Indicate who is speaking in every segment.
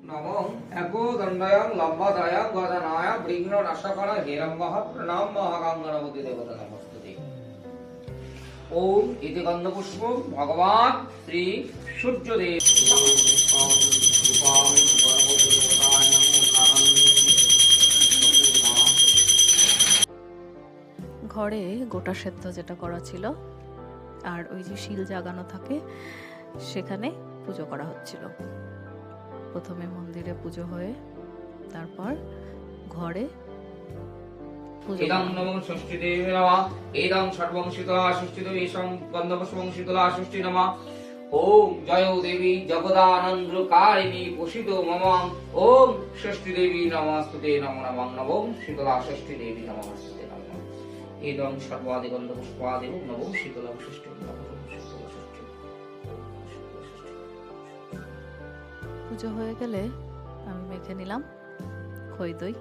Speaker 1: নমঃ একো দণ্ডায়ং লম্বাদায়ং গদানায় বিঘ্ন নাশকায় হিরণ্যঃ প্রণাম মহাগণপতি দেবতা নমস্তুতে। ওম ইতি গন্ধপুষ্প ভগবান শ্রী সূর্যদেব
Speaker 2: ঘরে গোটা সেদ্ধ যেটা করা ছিল আর ওই যে শিল জাগানো থাকে সেখানে পুজো করা হচ্ছিল। প্রথমে মন্দিরে পুজো হয়ে তারপর ঘরে পুজো।
Speaker 1: ইদং নমঃ ষষ্ঠী দেবী নমঃ ইদং সর্বং শীতলা ষষ্ঠী দেবী সং গন্ধপুষ্পং শীতলা ষষ্ঠী নমঃ। ওম জয় দেবী জগদানন্দকারিণী পোষিত মম। ওম ষষ্ঠী দেবী নমস্তুতে নমো নমঃ। নমঃ শীতলা ষষ্ঠী দেবী নমস্তুতে নমঃ। ইদং সর্বাদি গন্ধপুষ্পাদি নমঃ শীতলা ষষ্ঠী নমঃ।
Speaker 2: পুজো হয়ে গেলে আমি মেখে নিলাম খই দই।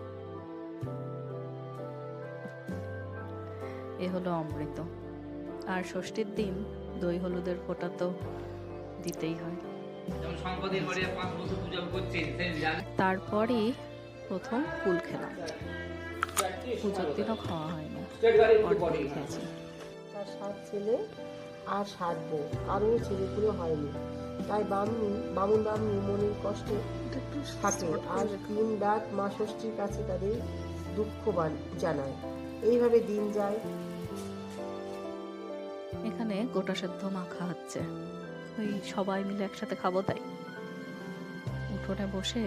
Speaker 2: এ হলো অমৃত। আর ষষ্ঠীর দিন দই হলুদের ফোঁটা তো দিতেই হয়। তারপরই প্রথম কুল খেলাম। পুজোর দিনও খাওয়া হয়নি, অনেক খেয়েছি।
Speaker 3: তার 7 ছেলে আর 7 বউ, আরও ছেলেগুলো হয়নি, তাই বামুন বামনি মনের কষ্টে থাকে আর দিন রাত মা ষষ্ঠীর কাছে তাদের দুঃখ জানায়। এইভাবে দিন যায়।
Speaker 2: এখানে গোটা সেদ্ধ মাখা হচ্ছে, ওই সবাই মিলে একসাথে খাবো তাই। উঠোনে বসে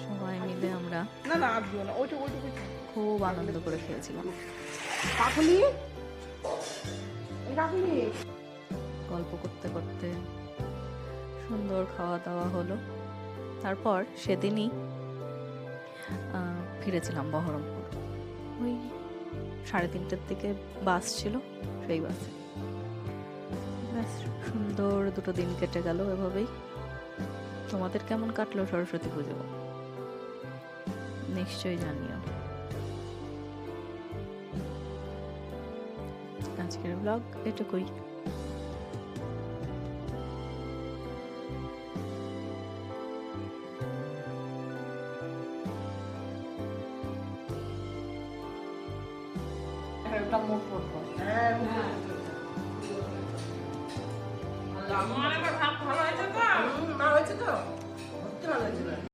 Speaker 2: সবাই মিলে আমরা খুব আনন্দ করে খেয়েছিলাম। গল্প করতে করতে সুন্দর খাওয়া দাওয়া হলো। তারপর সেদিনই ফিরেছিলাম বহরমপুর। ওই 3:30টার দিকে বাস ছিল, সেই বাসে। ব্যাস সুন্দর 2 দিন কেটে গেল এভাবেই। তোমাদের কেমন কাটলো সরস্বতী পুজো নিশ্চয়ই জানিও। আজকের ব্লগ এটুকুই।
Speaker 3: ভালো হয়েছে তো? ভালো হয়েছে তো?